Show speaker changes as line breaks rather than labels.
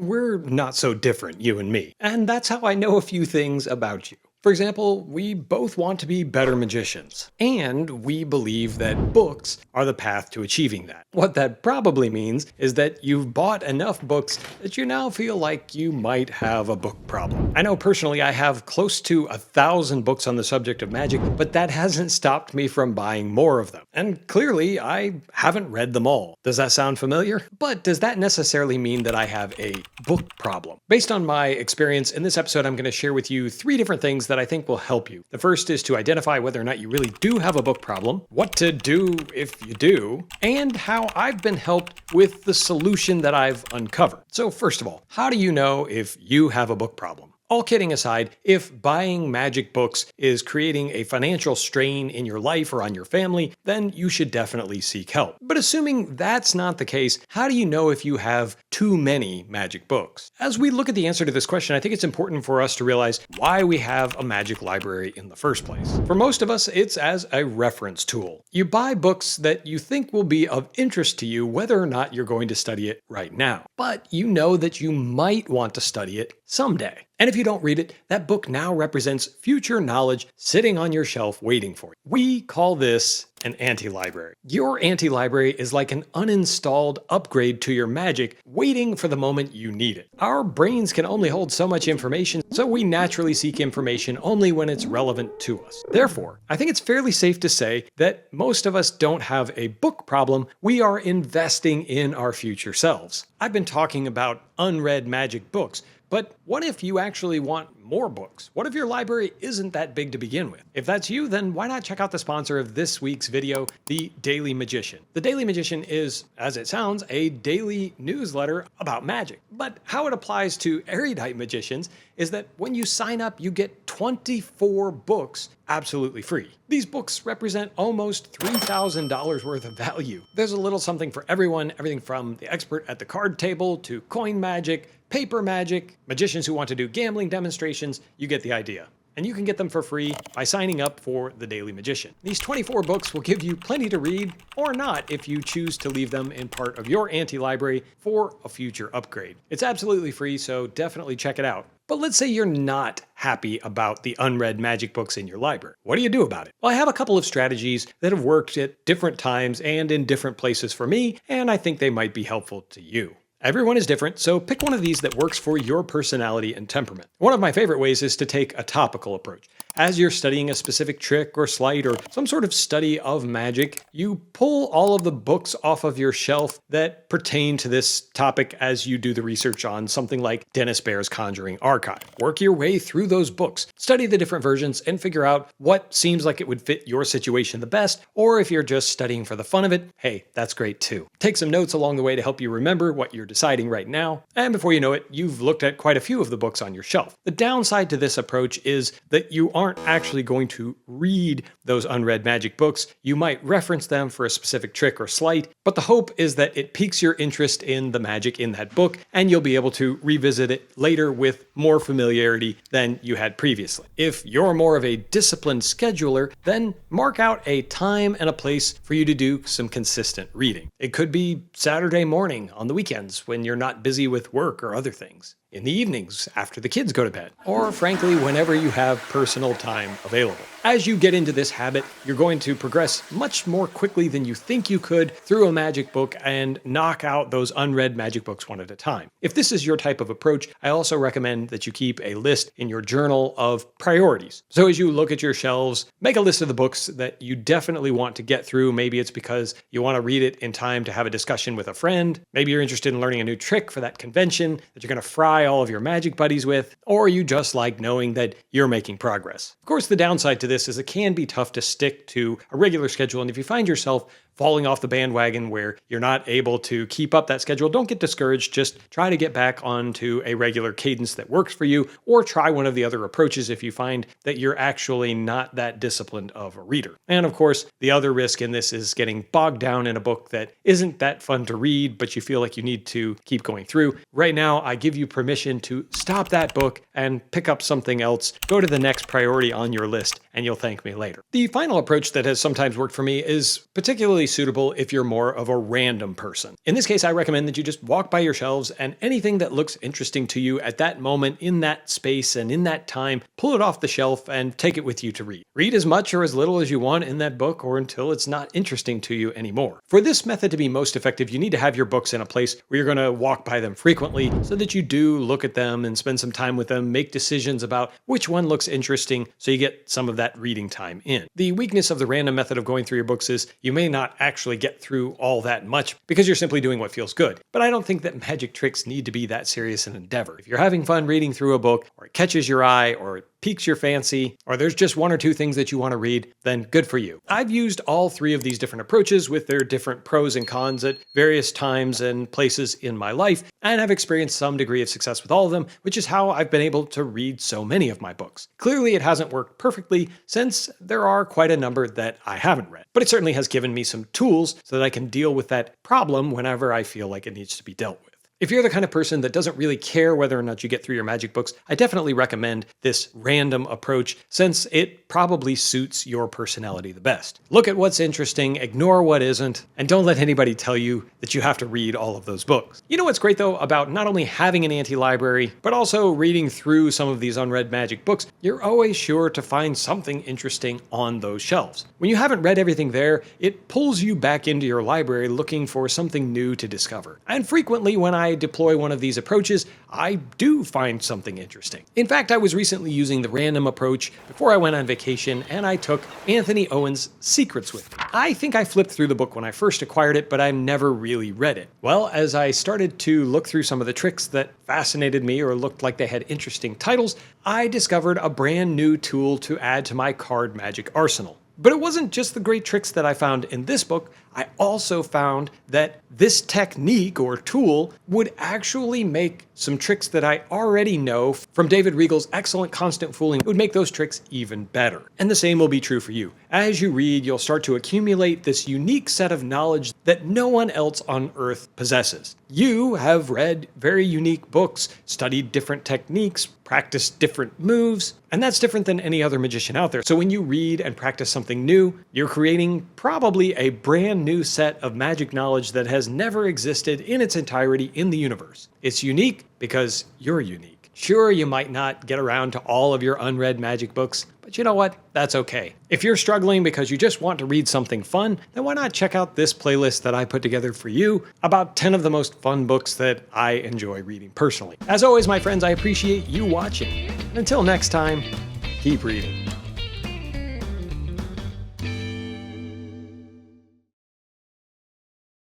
We're not so different, you and me. And that's how I know a few things about you. For example, we both want to be better magicians, and we believe that books are the path to achieving that. What that probably means is that you've bought enough books that you now feel like you might have a book problem. I know personally I have close to 1,000 books on the subject of magic, but that hasn't stopped me from buying more of them. And clearly, I haven't read them all. Does that sound familiar? But does that necessarily mean that I have a book problem? Based on my experience, in this episode I'm going to share with you 3 different things that I think will help you. The first is to identify whether or not you really do have a book problem, what to do if you do, and how I've been helped with the solution that I've uncovered. So first of all, how do you know if you have a book problem? All kidding aside, if buying magic books is creating a financial strain in your life or on your family, then you should definitely seek help. But assuming that's not the case, how do you know if you have too many magic books? As we look at the answer to this question, I think it's important for us to realize why we have a magic library in the first place. For most of us, it's as a reference tool. You buy books that you think will be of interest to you whether or not you're going to study it right now. But you know that you might want to study it someday. And if you don't read it, that book now represents future knowledge sitting on your shelf waiting for you. We call this an anti-library. Your anti-library is like an uninstalled upgrade to your magic, waiting for the moment you need it. Our brains can only hold so much information, so we naturally seek information only when it's relevant to us. Therefore, I think it's fairly safe to say that most of us don't have a book problem, we are investing in our future selves. I've been talking about unread magic books, but what if you actually want more books? What if your library isn't that big to begin with? If that's you, then why not check out the sponsor of this week's video, The Daily Magician. The Daily Magician is, as it sounds, a daily newsletter about magic. But how it applies to erudite magicians is that when you sign up, you get 24 books absolutely free. These books represent almost $3,000 worth of value. There's a little something for everyone, everything from the expert at the card table to coin magic, paper magic, magicians who want to do gambling demonstrations, you get the idea. And you can get them for free by signing up for The Daily Magician. These 24 books will give you plenty to read, or not if you choose to leave them in part of your anti-library for a future upgrade. It's absolutely free, so definitely check it out. But let's say you're not happy about the unread magic books in your library. What do you do about it? Well, I have a couple of strategies that have worked at different times and in different places for me, and I think they might be helpful to you. Everyone is different, so pick one of these that works for your personality and temperament. One of my favorite ways is to take a topical approach. As you're studying a specific trick or sleight or some sort of study of magic, you pull all of the books off of your shelf that pertain to this topic as you do the research on something like Dennis Baer's Conjuring Archive. Work your way through those books, study the different versions, and figure out what seems like it would fit your situation the best, or if you're just studying for the fun of it, hey, that's great too. Take some notes along the way to help you remember what you're deciding right now, and before you know it, you've looked at quite a few of the books on your shelf. The downside to this approach is that you aren't actually going to read those unread magic books. You might reference them for a specific trick or sleight, but the hope is that it piques your interest in the magic in that book, and you'll be able to revisit it later with more familiarity than you had previously. If you're more of a disciplined scheduler, then mark out a time and a place for you to do some consistent reading. It could be Saturday morning on the weekends when you're not busy with work or other things, in the evenings after the kids go to bed, or frankly, whenever you have personal time available. As you get into this habit, you're going to progress much more quickly than you think you could through a magic book and knock out those unread magic books one at a time. If this is your type of approach, I also recommend that you keep a list in your journal of priorities. So as you look at your shelves, make a list of the books that you definitely want to get through. Maybe it's because you want to read it in time to have a discussion with a friend. Maybe you're interested in learning a new trick for that convention that you're going to fry all of your magic buddies with, or you just like knowing that you're making progress. Of course, the downside to this is it can be tough to stick to a regular schedule, and if you find yourself falling off the bandwagon where you're not able to keep up that schedule, don't get discouraged. Just try to get back onto a regular cadence that works for you, or try one of the other approaches if you find that you're actually not that disciplined of a reader. And of course, the other risk in this is getting bogged down in a book that isn't that fun to read, but you feel like you need to keep going through. Right now, I give you permission to stop that book and pick up something else, go to the next priority on your list, and you'll thank me later. The final approach that has sometimes worked for me is particularly suitable if you're more of a random person. In this case, I recommend that you just walk by your shelves and anything that looks interesting to you at that moment, in that space and in that time, pull it off the shelf and take it with you to read. Read as much or as little as you want in that book or until it's not interesting to you anymore. For this method to be most effective, you need to have your books in a place where you're going to walk by them frequently so that you do look at them and spend some time with them, make decisions about which one looks interesting so you get some of that reading time in. The weakness of the random method of going through your books is you may not actually get through all that much because you're simply doing what feels good. But I don't think that magic tricks need to be that serious an endeavor. If you're having fun reading through a book, or it catches your eye, or it piques your fancy, or there's just one or two things that you want to read, then good for you. I've used all three of these different approaches with their different pros and cons at various times and places in my life, and I've experienced some degree of success with all of them, which is how I've been able to read so many of my books. Clearly, it hasn't worked perfectly since there are quite a number that I haven't read, but it certainly has given me some tools so that I can deal with that problem whenever I feel like it needs to be dealt with. If you're the kind of person that doesn't really care whether or not you get through your magic books, I definitely recommend this random approach since it probably suits your personality the best. Look at what's interesting, ignore what isn't, and don't let anybody tell you that you have to read all of those books. You know what's great though about not only having an anti-library, but also reading through some of these unread magic books, you're always sure to find something interesting on those shelves. When you haven't read everything there, it pulls you back into your library looking for something new to discover. And frequently when I deploy one of these approaches, I do find something interesting. In fact, I was recently using the random approach before I went on vacation, and I took Anthony Owen's Secrets with me. I think I flipped through the book when I first acquired it, but I never really read it. Well, as I started to look through some of the tricks that fascinated me or looked like they had interesting titles, I discovered a brand new tool to add to my card magic arsenal. But it wasn't just the great tricks that I found in this book. I also found that this technique or tool would actually make some tricks that I already know from David Riegel's excellent Constant Fooling. It would make those tricks even better. And the same will be true for you. As you read, you'll start to accumulate this unique set of knowledge that no one else on earth possesses. You have read very unique books, studied different techniques, practiced different moves, and that's different than any other magician out there. So when you read and practice something new, you're creating probably a brand new set of magic knowledge that has never existed in its entirety in the universe. It's unique because you're unique. Sure, you might not get around to all of your unread magic books, but you know what? That's okay. If you're struggling because you just want to read something fun, then why not check out this playlist that I put together for you about 10 of the most fun books that I enjoy reading personally. As always, my friends, I appreciate you watching. And until next time, keep reading.